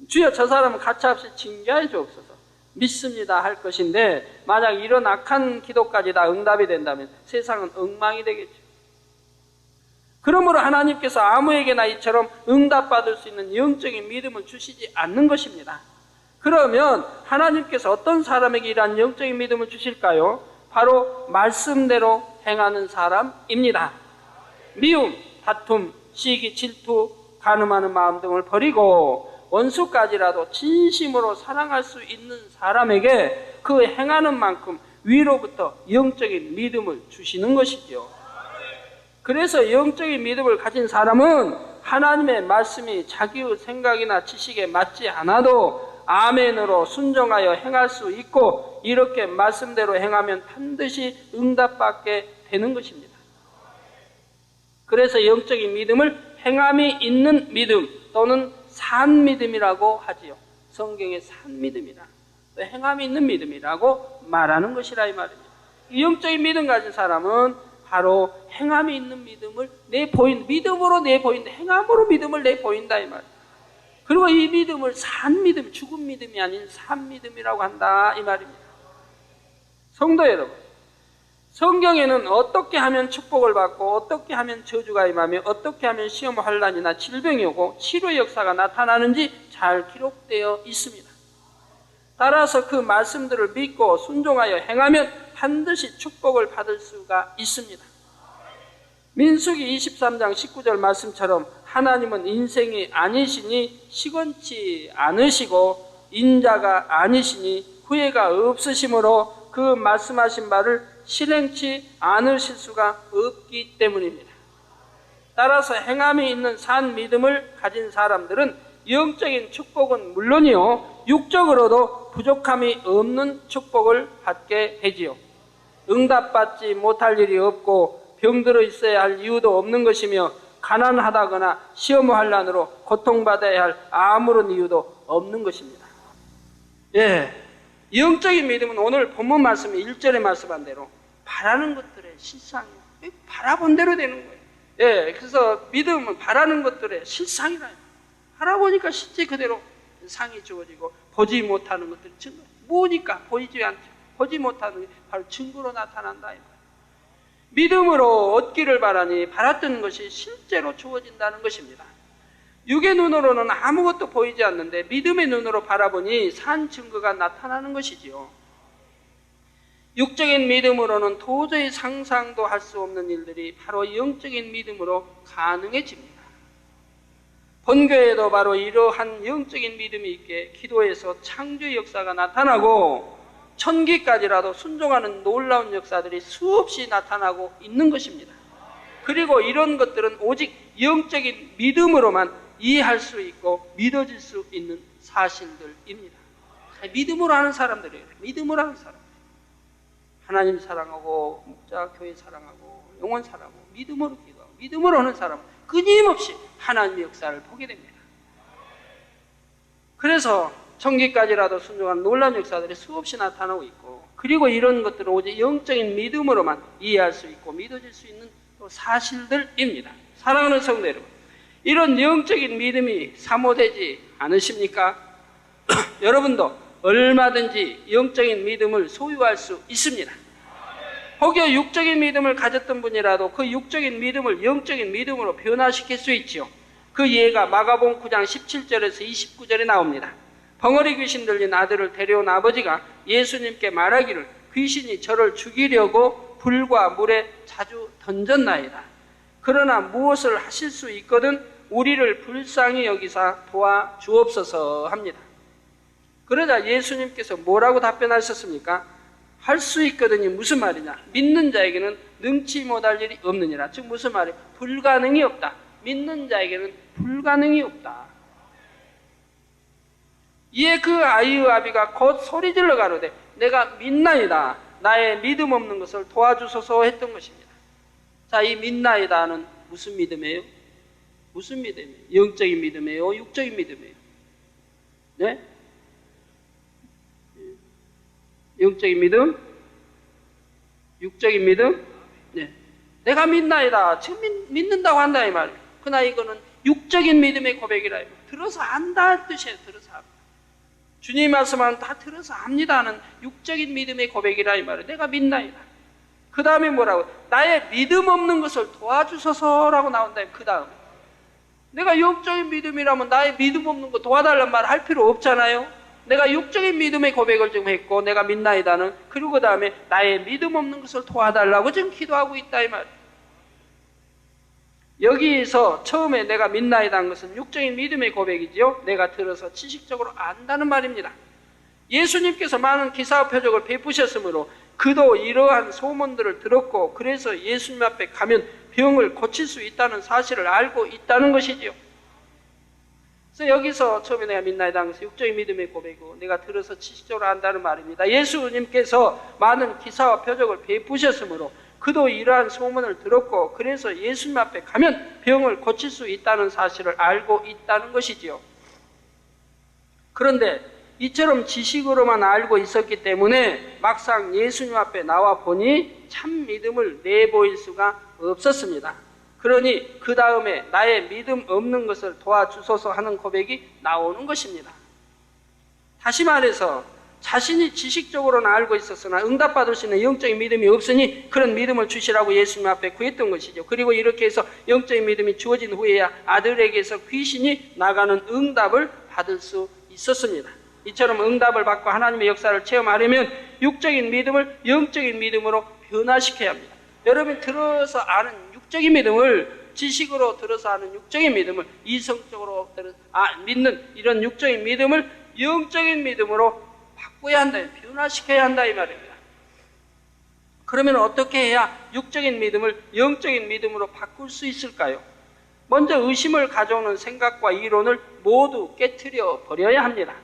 주여 저 사람은 가차없이 징계하여 주옵소서. 믿습니다 할 것인데 만약 이런 악한 기도까지 다 응답이 된다면 세상은 엉망이 되겠죠. 그러므로 하나님께서 아무에게나 이처럼 응답받을 수 있는 영적인 믿음을 주시지 않는 것입니다. 그러면 하나님께서 어떤 사람에게 이러한 영적인 믿음을 주실까요? 바로 말씀대로 행하는 사람입니다. 미움, 다툼, 시기, 질투, 간음하는 마음 등을 버리고 원수까지라도 진심으로 사랑할 수 있는 사람에게 그 행하는 만큼 위로부터 영적인 믿음을 주시는 것이죠. 그래서 영적인 믿음을 가진 사람은 하나님의 말씀이 자기의 생각이나 지식에 맞지 않아도 아멘으로 순종하여 행할 수 있고 이렇게 말씀대로 행하면 반드시 응답받게 되는 것입니다. 그래서 영적인 믿음을 행함이 있는 믿음 또는 산 믿음이라고 하지요. 성경에 산 믿음이라 또 행함이 있는 믿음이라고 말하는 것이라 이 말입니다. 영적인 믿음 가진 사람은 바로 행함이 있는 믿음을 믿음으로 내보인다. 행함으로 믿음을 내보인다 이 말이에요. 그리고 이 믿음을 산 믿음, 죽은 믿음이 아닌 산 믿음이라고 한다 이 말입니다. 성도 여러분, 성경에는 어떻게 하면 축복을 받고 어떻게 하면 저주가 임하며 어떻게 하면 시험 환난이나 질병이 오고 치료의 역사가 나타나는지 잘 기록되어 있습니다. 따라서 그 말씀들을 믿고 순종하여 행하면 반드시 축복을 받을 수가 있습니다. 민수기 23장 19절 말씀처럼 하나님은 인생이 아니시니 시건치 않으시고 인자가 아니시니 후회가 없으시므로 그 말씀하신 바를 실행치 않으실 수가 없기 때문입니다. 따라서 행함이 있는 산 믿음을 가진 사람들은 영적인 축복은 물론이요 육적으로도 부족함이 없는 축복을 받게 되지요. 응답받지 못할 일이 없고 병들어 있어야 할 이유도 없는 것이며 가난하다거나 시험 환난으로 고통받아야 할 아무런 이유도 없는 것입니다. 영적인 믿음은 오늘 본문 말씀 1절에 말씀한 대로 바라는 것들의 실상이에요. 바라본 대로 되는 거예요. 그래서 믿음은 바라는 것들의 실상이라요. 바라보니까 실제 그대로 상이 주어지고 보지 못하는 것들이 증거. 뭐니까 보이지 않죠. 보지 못하는 게 바로 증거로 나타난다. 믿음으로 얻기를 바라니 바랐던 것이 실제로 주어진다는 것입니다. 육의 눈으로는 아무것도 보이지 않는데 믿음의 눈으로 바라보니 산 증거가 나타나는 것이지요. 육적인 믿음으로는 도저히 상상도 할 수 없는 일들이 바로 영적인 믿음으로 가능해집니다. 본교회에도 바로 이러한 영적인 믿음이 있게 기도에서 창조의 역사가 나타나고 천기까지라도 순종하는 놀라운 역사들이 수없이 나타나고 있는 것입니다. 그리고 이런 것들은 오직 영적인 믿음으로만 이해할 수 있고 믿어질 수 있는 사실들입니다. 믿음으로 하는 사람들이에요. 믿음으로 하는 사람. 하나님 사랑하고 목자 교회 사랑하고 영혼 사랑하고 믿음으로 기도하고 믿음으로 하는 사람은 끊임없이 하나님의 역사를 보게 됩니다. 그래서 천기까지라도 순종한 놀라운 역사들이 수없이 나타나고 있고 그리고 이런 것들은 오직 영적인 믿음으로만 이해할 수 있고 믿어질 수 있는 사실들입니다. 사랑하는 성도 여러분, 이런 영적인 믿음이 사모되지 않으십니까? 여러분도 얼마든지 영적인 믿음을 소유할 수 있습니다. 혹여 육적인 믿음을 가졌던 분이라도 그 육적인 믿음을 영적인 믿음으로 변화시킬 수 있지요. 그 예가 마가복음 9장 17절에서 29절에 나옵니다. 벙어리 귀신 들린 아들을 데려온 아버지가 예수님께 말하기를 귀신이 저를 죽이려고 불과 물에 자주 던졌나이다. 그러나 무엇을 하실 수 있거든 우리를 불쌍히 여기사 도와주옵소서 합니다. 그러자 예수님께서 뭐라고 답변하셨습니까? 할 수 있거든이 무슨 말이냐? 믿는 자에게는 능치 못할 일이 없느니라. 즉 무슨 말이에요? 불가능이 없다. 믿는 자에게는 불가능이 없다. 이에 그 아이의 아비가 곧 소리질러 가로되 내가 믿나이다. 나의 믿음 없는 것을 도와주소서 했던 것입니다. 자, 이 믿나이다는 무슨 믿음이에요? 무슨 믿음이에요? 영적인 믿음이에요? 육적인 믿음이에요? 네? 영적인 믿음? 육적인 믿음? 네. 내가 믿나이다. 지금 믿는다고 한다 이 말이에요. 그러나 이거는 육적인 믿음의 고백이라. 들어서 안다 뜻이에요. 들어서 합니다. 주님 말씀은 다 들어서 합니다는 육적인 믿음의 고백이라 이 말이에요. 내가 믿나이다. 그 다음에 뭐라고? 나의 믿음 없는 것을 도와주소서라고 나온다. 그 다음에 내가 영적인 믿음이라면 나의 믿음 없는 거 도와달란 말 할 필요 없잖아요. 내가 육적인 믿음의 고백을 지금 했고 내가 믿나이다는, 그리고 그 다음에 나의 믿음 없는 것을 도와달라고 지금 기도하고 있다 이 말이에요. 여기서 처음에 내가 믿나이다는 것은 육적인 믿음의 고백이지요. 내가 들어서 지식적으로 안다는 말입니다. 예수님께서 많은 기사와 표적을 베푸셨으므로 그도 이러한 소문들을 들었고 그래서 예수님 앞에 가면 병을 고칠 수 있다는 사실을 알고 있다는 것이지요. 그래서 여기서 처음에 내가 믿나이다는 것은 육적인 믿음의 고백이고 내가 들어서 지식적으로 안다는 말입니다. 예수님께서 많은 기사와 표적을 베푸셨으므로 그도 이러한 소문을 들었고 그래서 예수님 앞에 가면 병을 고칠 수 있다는 사실을 알고 있다는 것이지요. 그런데 이처럼 지식으로만 알고 있었기 때문에 막상 예수님 앞에 나와 보니 참 믿음을 내보일 수가 없었습니다. 그러니 그 다음에 나의 믿음 없는 것을 도와주소서 하는 고백이 나오는 것입니다. 다시 말해서 자신이 지식적으로는 알고 있었으나 응답받을 수 있는 영적인 믿음이 없으니 그런 믿음을 주시라고 예수님 앞에 구했던 것이죠. 그리고 이렇게 해서 영적인 믿음이 주어진 후에야 아들에게서 귀신이 나가는 응답을 받을 수 있었습니다. 이처럼 응답을 받고 하나님의 역사를 체험하려면 육적인 믿음을 영적인 믿음으로 변화시켜야 합니다. 여러분 들어서 아는 육적인 믿음을, 지식으로 들어서 아는 육적인 믿음을, 이성적으로 믿는 이런 육적인 믿음을 영적인 믿음으로 바꿔야 한다, 변화시켜야 한다 이 말입니다. 그러면 어떻게 해야 육적인 믿음을 영적인 믿음으로 바꿀 수 있을까요? 먼저 의심을 가져오는 생각과 이론을 모두 깨트려 버려야 합니다.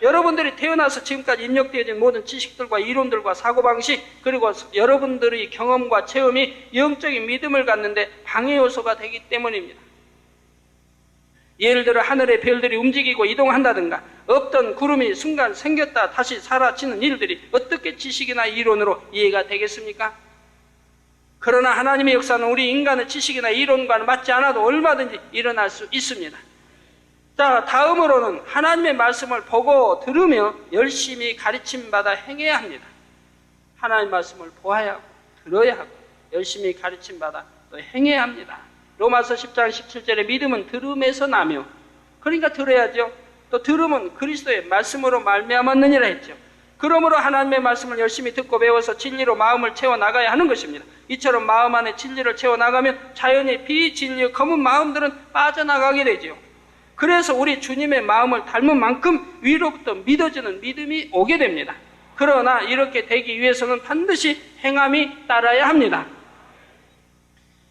여러분들이 태어나서 지금까지 입력되어진 모든 지식들과 이론들과 사고방식, 그리고 여러분들의 경험과 체험이 영적인 믿음을 갖는데 방해 요소가 되기 때문입니다. 예를 들어 하늘의 별들이 움직이고 이동한다든가 없던 구름이 순간 생겼다 다시 사라지는 일들이 어떻게 지식이나 이론으로 이해가 되겠습니까? 그러나 하나님의 역사는 우리 인간의 지식이나 이론과는 맞지 않아도 얼마든지 일어날 수 있습니다. 자, 다음으로는 하나님의 말씀을 보고 들으며 열심히 가르침받아 행해야 합니다. 하나님의 말씀을 보아야 하고 들어야 하고 열심히 가르침받아 또 행해야 합니다. 로마서 10장 17절에 믿음은 들음에서 나며, 그러니까 들어야죠. 또 들음은 그리스도의 말씀으로 말미암았느니라 했죠. 그러므로 하나님의 말씀을 열심히 듣고 배워서 진리로 마음을 채워나가야 하는 것입니다. 이처럼 마음 안에 진리를 채워나가면 자연히 비진리의 검은 마음들은 빠져나가게 되죠. 그래서 우리 주님의 마음을 닮은 만큼 위로부터 믿어지는 믿음이 오게 됩니다. 그러나 이렇게 되기 위해서는 반드시 행함이 따라야 합니다.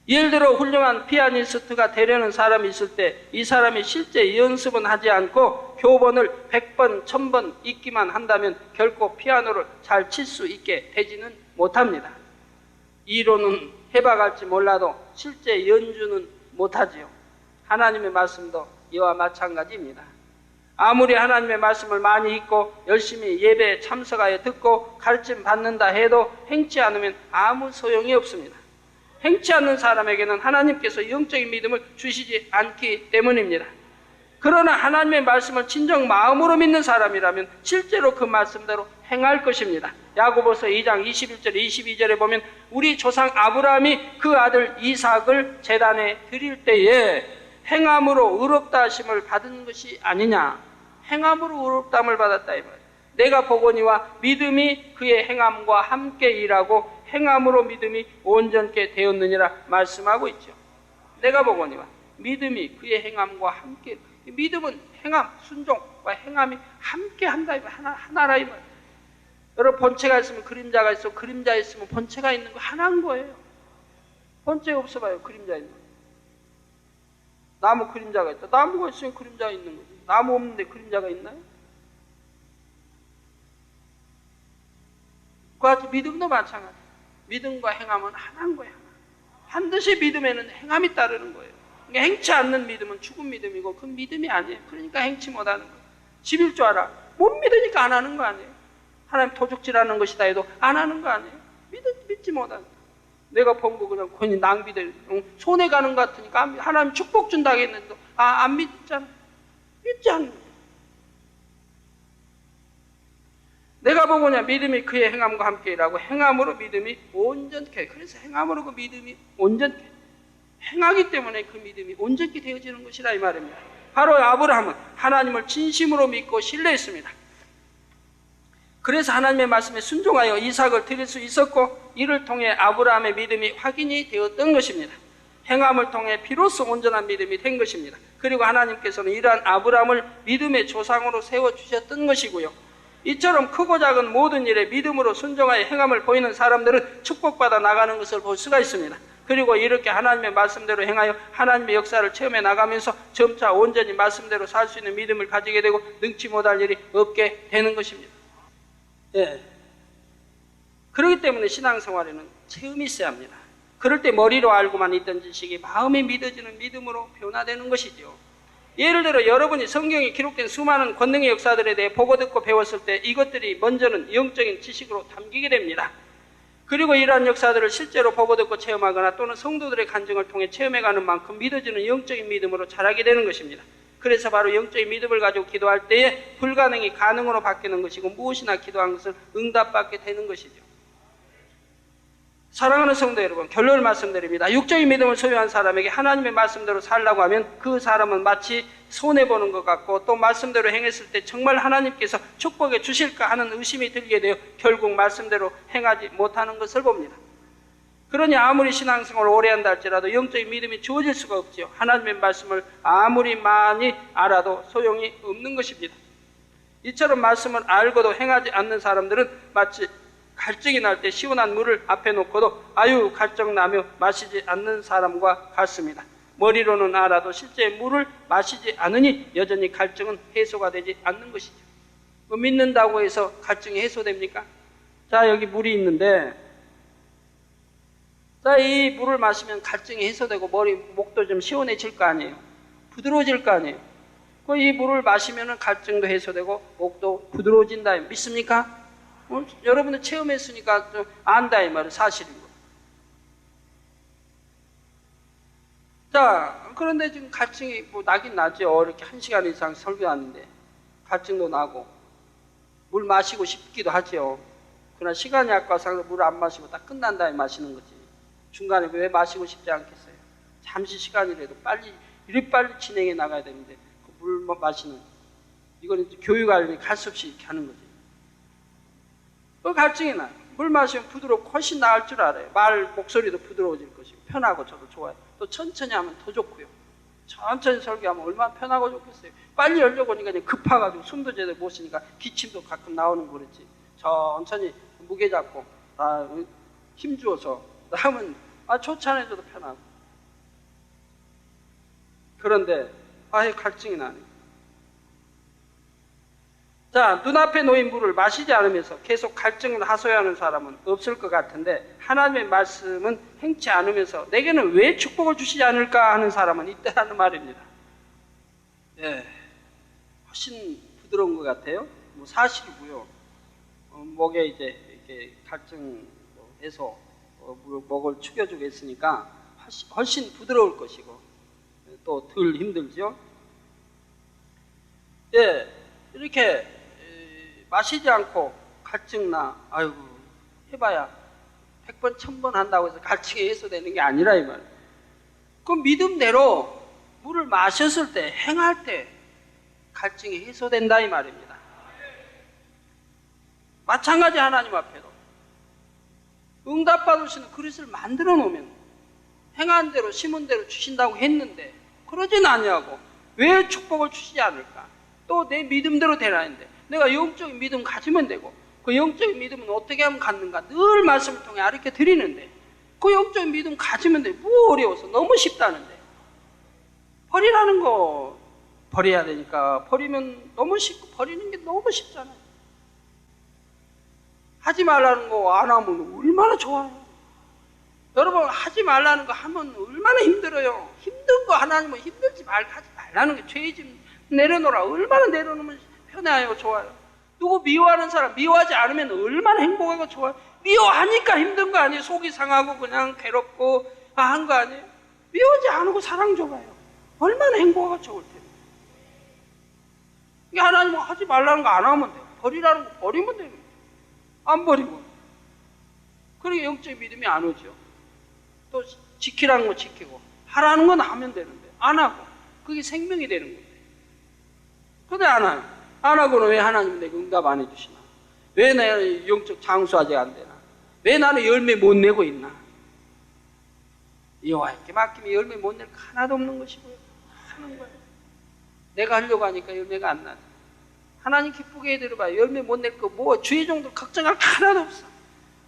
예를 들어 훌륭한 피아니스트가 되려는 사람이 있을 때 이 사람이 실제 연습은 하지 않고 교본을 100번, 1000번 읽기만 한다면 결코 피아노를 잘 칠 수 있게 되지는 못합니다. 이론은 해봐갈지 몰라도 실제 연주는 못하지요. 하나님의 말씀도 이와 마찬가지입니다. 아무리 하나님의 말씀을 많이 읽고 열심히 예배에 참석하여 듣고 가르침 받는다 해도 행치 않으면 아무 소용이 없습니다. 행치 않는 사람에게는 하나님께서 영적인 믿음을 주시지 않기 때문입니다. 그러나 하나님의 말씀을 진정 마음으로 믿는 사람이라면 실제로 그 말씀대로 행할 것입니다. 야고보서 2장 21절 22절에 보면 우리 조상 아브라함이 그 아들 이삭을 제단에 드릴 때에 행함으로 의롭다 하심을 받은 것이 아니냐. 행함으로 의롭다함을 받았다 이 말이에요. 내가 보거니와 믿음이 그의 행함과 함께 일하고 행함으로 믿음이 온전케 되었느니라 말씀하고 있죠. 내가 보거니와 믿음이 그의 행함과 함께, 믿음은 행함, 순종과 행함이 함께 한다, 하나라 이 말이에요. 여러분 본체가 있으면 그림자가 있어, 그림자 있으면 본체가 있는 거 하나인 거예요. 본체 없어봐요, 그림자 있는 거. 나무 그림자가 있다. 나무가 있으면 그림자가 있는 거지. 나무 없는데 그림자가 있나요? 그같이 믿음도 마찬가지. 믿음과 행함은 하나인 거야. 반드시 믿음에는 행함이 따르는 거예요. 그러니까 행치 않는 믿음은 죽은 믿음이고 그 믿음이 아니에요. 그러니까 행치 못하는 거예요. 집일 줄 알아. 못 믿으니까 안 하는 거 아니에요. 하나님 도둑질하는 것이다 해도 안 하는 거 아니에요. 믿지 못하는 거예요. 내가 본 거 그냥 괜히 낭비돼. 손해 가는 것 같으니까 하나님 축복 준다고 했는데 안 믿잖아. 믿지 않는 거예요. 내가 보고냐 믿음이 그의 행함과 함께 일하고 행함으로 믿음이 온전케. 그래서 행함으로 그 믿음이 온전케. 행하기 때문에 그 믿음이 온전케 되어지는 것이라 이 말입니다. 바로 아브라함은 하나님을 진심으로 믿고 신뢰했습니다. 그래서 하나님의 말씀에 순종하여 이삭을 드릴 수 있었고 이를 통해 아브라함의 믿음이 확인이 되었던 것입니다. 행함을 통해 비로소 온전한 믿음이 된 것입니다. 그리고 하나님께서는 이러한 아브라함을 믿음의 조상으로 세워주셨던 것이고요. 이처럼 크고 작은 모든 일에 믿음으로 순종하여 행함을 보이는 사람들은 축복받아 나가는 것을 볼 수가 있습니다. 그리고 이렇게 하나님의 말씀대로 행하여 하나님의 역사를 체험해 나가면서 점차 온전히 말씀대로 살 수 있는 믿음을 가지게 되고 능치 못할 일이 없게 되는 것입니다. 예. 그렇기 때문에 신앙생활에는 체험이 있어야 합니다. 그럴 때 머리로 알고만 있던 지식이 마음에 믿어지는 믿음으로 변화되는 것이죠. 예를 들어 여러분이 성경에 기록된 수많은 권능의 역사들에 대해 보고 듣고 배웠을 때 이것들이 먼저는 영적인 지식으로 담기게 됩니다. 그리고 이러한 역사들을 실제로 보고 듣고 체험하거나 또는 성도들의 간증을 통해 체험해가는 만큼 믿어지는 영적인 믿음으로 자라게 되는 것입니다. 그래서 바로 영적인 믿음을 가지고 기도할 때에 불가능이 가능으로 바뀌는 것이고 무엇이나 기도한 것을 응답받게 되는 것이죠. 사랑하는 성도 여러분, 결론을 말씀드립니다. 육적인 믿음을 소유한 사람에게 하나님의 말씀대로 살라고 하면 그 사람은 마치 손해보는 것 같고 또 말씀대로 행했을 때 정말 하나님께서 축복해 주실까 하는 의심이 들게 되어 결국 말씀대로 행하지 못하는 것을 봅니다. 그러니 아무리 신앙생활을 오래 한다 할지라도 영적인 믿음이 주어질 수가 없지요. 하나님의 말씀을 아무리 많이 알아도 소용이 없는 것입니다. 이처럼 말씀을 알고도 행하지 않는 사람들은 마치 갈증이 날 때 시원한 물을 앞에 놓고도 아유 갈증 나며 마시지 않는 사람과 같습니다. 머리로는 알아도 실제 물을 마시지 않으니 여전히 갈증은 해소가 되지 않는 것이죠. 뭐 믿는다고 해서 갈증이 해소됩니까? 자, 여기 물이 있는데 자, 이 물을 마시면 갈증이 해소되고 목도 좀 시원해질 거 아니에요. 부드러워질 거 아니에요. 이 물을 마시면 갈증도 해소되고 목도 부드러워진다. 믿습니까? 여러분들 체험했으니까 좀 안다 이 말은 사실이고. 자, 그런데 지금 갈증이 뭐 나긴 나죠. 이렇게 1시간 이상 설교하는데 갈증도 나고 물 마시고 싶기도 하죠. 그러나 시간이 아까워서 물을 안 마시고 딱 끝난 다음에 마시는 거지. 중간에 왜 마시고 싶지 않겠어요? 잠시 시간이라도 이리 빨리 진행해 나가야 되는데 그 물 마시는 이거는 교육관리 갈 수 없이 이렇게 하는 거지. 갈증이 나요. 물 마시면 부드럽고 훨씬 나을 줄 알아요. 목소리도 부드러워질 것이고 편하고 저도 좋아요. 또 천천히 하면 더 좋고요. 천천히 설교하면 얼마나 편하고 좋겠어요. 빨리 하려고 하니까 급해가지고 숨도 제대로 못 쉬니까 기침도 가끔 나오는 거 그랬지. 천천히 무게 잡고 힘주어서 하면 쫓아내줘도 편하고. 그런데 갈증이 나네. 자, 눈앞에 놓인 물을 마시지 않으면서 계속 갈증을 하소연하는 사람은 없을 것 같은데 하나님의 말씀은 행치 않으면서 내게는 왜 축복을 주시지 않을까 하는 사람은 있다는 말입니다. 예, 훨씬 부드러운 것 같아요. 뭐 사실이고요. 목에 이제 이렇게 갈증 해소, 목을 축여주고 있으니까 훨씬 부드러울 것이고 또 덜 힘들죠. 예, 이렇게 마시지 않고 갈증나 아이고 해봐야 100번 1000번 한다고 해서 갈증이 해소되는 게 아니라 이 말이에요. 그 믿음대로 물을 마셨을 때 행할 때 갈증이 해소된다 이 말입니다. 마찬가지 하나님 앞에도 응답받을 수 있는 그릇을 만들어 놓으면 행한 대로 심은 대로 주신다고 했는데 그러진 아니하고 왜 축복을 주시지 않을까? 또 내 믿음대로 되라 했는데 내가 영적인 믿음 가지면 되고 그 영적인 믿음은 어떻게 하면 갖는가 늘 말씀을 통해 가르쳐 드리는데 그 영적인 믿음 가지면 돼. 뭐 어려워서 너무 쉽다는데 버리라는 거 버려야 되니까 버리면 너무 쉽고 버리는 게 너무 쉽잖아요. 하지 말라는 거 안 하면 얼마나 좋아요. 여러분 하지 말라는 거 하면 얼마나 힘들어요. 힘든 거 하나님은 힘들지 하지 말라는 게 죄 좀 내려놓으라. 얼마나 내려놓으면 편해요. 좋아요. 누구 미워하는 사람 미워하지 않으면 얼마나 행복하고 좋아요. 미워하니까 힘든 거 아니에요. 속이 상하고 그냥 괴롭고 한 거 아니에요. 미워하지 않고 사랑 줘봐요. 얼마나 행복하고 좋을 텐데. 이게 하나님은 하지 말라는 거 안 하면 돼요. 버리라는 거 버리면 돼요. 안 버리고. 그러니까 영적인 믿음이 안 오죠. 또 지키라는 거 지키고 하라는 건 하면 되는데 안 하고 그게 생명이 되는 건데. 근데 안 해요. 안 하고는 왜 하나님 내게 응답 안 해주시나? 왜 내 영적 장수 아직 안 되나? 왜 나는 열매 못 내고 있나? 여호와께 맡기면 열매 못 낼 거 하나도 없는 것이고요. 하는 거예요. 내가 하려고 하니까 열매가 안 나죠. 하나님 기쁘게 해드려봐요. 열매 못 낼 거 뭐 주의 정도 걱정할 거 하나도 없어.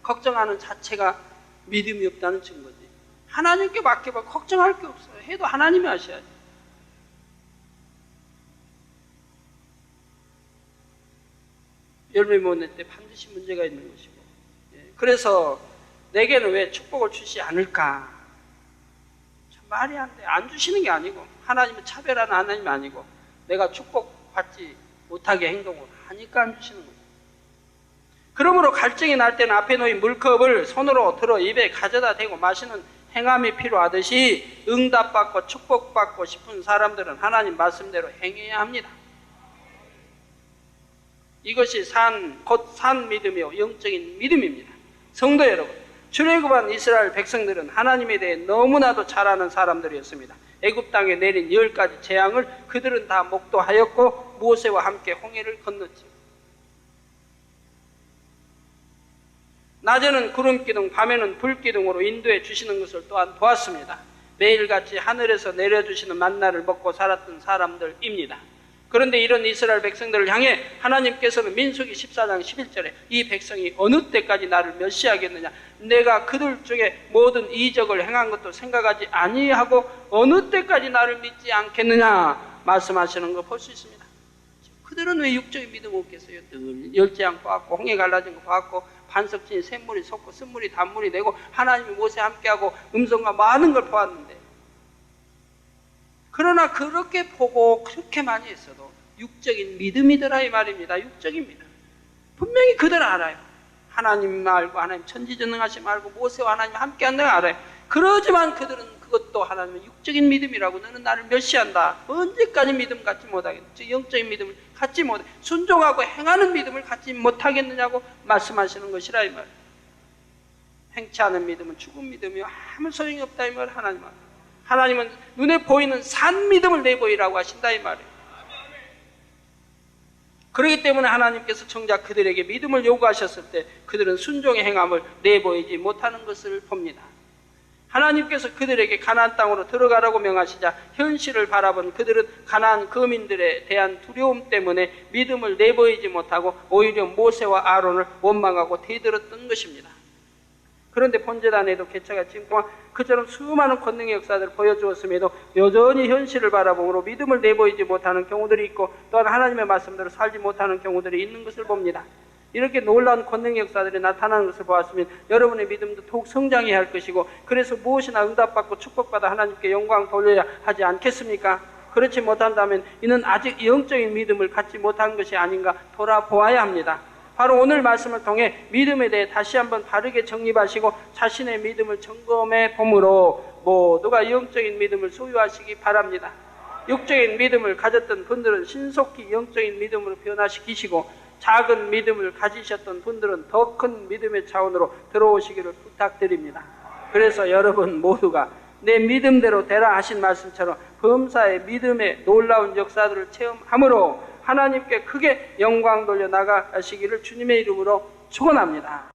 걱정하는 자체가 믿음이 없다는 증거지. 하나님께 맡겨봐. 걱정할 게 없어요. 해도 하나님이 하셔야지. 열매 못 낼 때 반드시 문제가 있는 것이고. 그래서 내게는 왜 축복을 주시지 않을까? 참 말이 안 돼. 안 주시는 게 아니고 하나님은 차별하는 하나님이 아니고 내가 축복받지 못하게 행동을 하니까 안 주시는 거예요. 그러므로 갈증이 날 때는 앞에 놓인 물컵을 손으로 들어 입에 가져다 대고 마시는 행함이 필요하듯이 응답받고 축복받고 싶은 사람들은 하나님 말씀대로 행해야 합니다. 이것이 곧 산 믿음이요 영적인 믿음입니다. 성도 여러분, 출애굽한 이스라엘 백성들은 하나님에 대해 너무나도 잘 아는 사람들이었습니다. 애굽 땅에 내린 10가지 재앙을 그들은 다 목도하였고 모세와 함께 홍해를 건넜죠. 낮에는 구름기둥, 밤에는 불기둥으로 인도해 주시는 것을 또한 보았습니다. 매일같이 하늘에서 내려주시는 만나를 먹고 살았던 사람들입니다. 그런데 이런 이스라엘 백성들을 향해 하나님께서는 민수기 14장 11절에 이 백성이 어느 때까지 나를 멸시하겠느냐, 내가 그들 중에 모든 이적을 행한 것도 생각하지 아니하고 어느 때까지 나를 믿지 않겠느냐 말씀하시는 거 볼 수 있습니다. 그들은 왜 육적인 믿음 없겠어요? 늘 열재앙 보았고 홍해 갈라진 거 보았고 반석진이 샘물이 솟고 쓴물이 단물이 되고 하나님이 모세와 함께하고 음성과 많은 걸 보았는데, 그러나 그렇게 보고 그렇게 많이 했어도 육적인 믿음이더라 이 말입니다. 육적인 믿음. 분명히 그들 알아요. 하나님 알고 하나님 천지전능하심 알고 모세와 하나님 함께한다는 알아요. 그러지만 그들은 그것도 하나님의 육적인 믿음이라고, 너는 나를 멸시한다. 언제까지 믿음 갖지 못하겠느냐, 즉 영적인 믿음을 갖지 못해 순종하고 행하는 믿음을 갖지 못하겠느냐고 말씀하시는 것이라 이 말. 행치 않은 믿음은 죽은 믿음이요 아무 소용이 없다 이 말. 하나님은 눈에 보이는 산 믿음을 내보이라고 하신다 이 말이에요. 그렇기 때문에 하나님께서 정작 그들에게 믿음을 요구하셨을 때 그들은 순종의 행함을 내보이지 못하는 것을 봅니다. 하나님께서 그들에게 가나안 땅으로 들어가라고 명하시자 현실을 바라본 그들은 가나안 거민들에 대한 두려움 때문에 믿음을 내보이지 못하고 오히려 모세와 아론을 원망하고 대들었던 것입니다. 그런데 본제단에도 개차가 지금 동안 그처럼 수많은 권능의 역사들을 보여주었음에도 여전히 현실을 바라보므로 믿음을 내보이지 못하는 경우들이 있고 또한 하나님의 말씀대로 살지 못하는 경우들이 있는 것을 봅니다. 이렇게 놀라운 권능의 역사들이 나타나는 것을 보았으면 여러분의 믿음도 더욱 성장해야 할 것이고, 그래서 무엇이나 응답받고 축복받아 하나님께 영광 돌려야 하지 않겠습니까? 그렇지 못한다면 이는 아직 영적인 믿음을 갖지 못한 것이 아닌가 돌아보아야 합니다. 바로 오늘 말씀을 통해 믿음에 대해 다시 한번 바르게 정립하시고 자신의 믿음을 점검해 봄으로 모두가 영적인 믿음을 소유하시기 바랍니다. 육적인 믿음을 가졌던 분들은 신속히 영적인 믿음으로 변화시키시고, 작은 믿음을 가지셨던 분들은 더 큰 믿음의 차원으로 들어오시기를 부탁드립니다. 그래서 여러분 모두가 내 믿음대로 되라 하신 말씀처럼 범사의 믿음의 놀라운 역사들을 체험함으로 하나님께 크게 영광 돌려 나가시기를 주님의 이름으로 축원합니다.